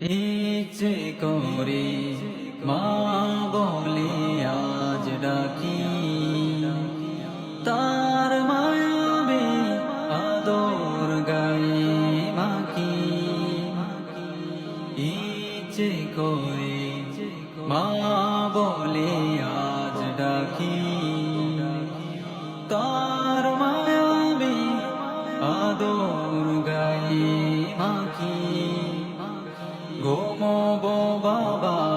ইচ্ছে করে মা বলে আজ ডাকি, তার মায়াবে আদর গায়ে মাখি। ইচ্ছে করে মা বলে আজ ডাকি, তার মায়াবে আদর গায়ে মাখি। ঘুমোবো বাবা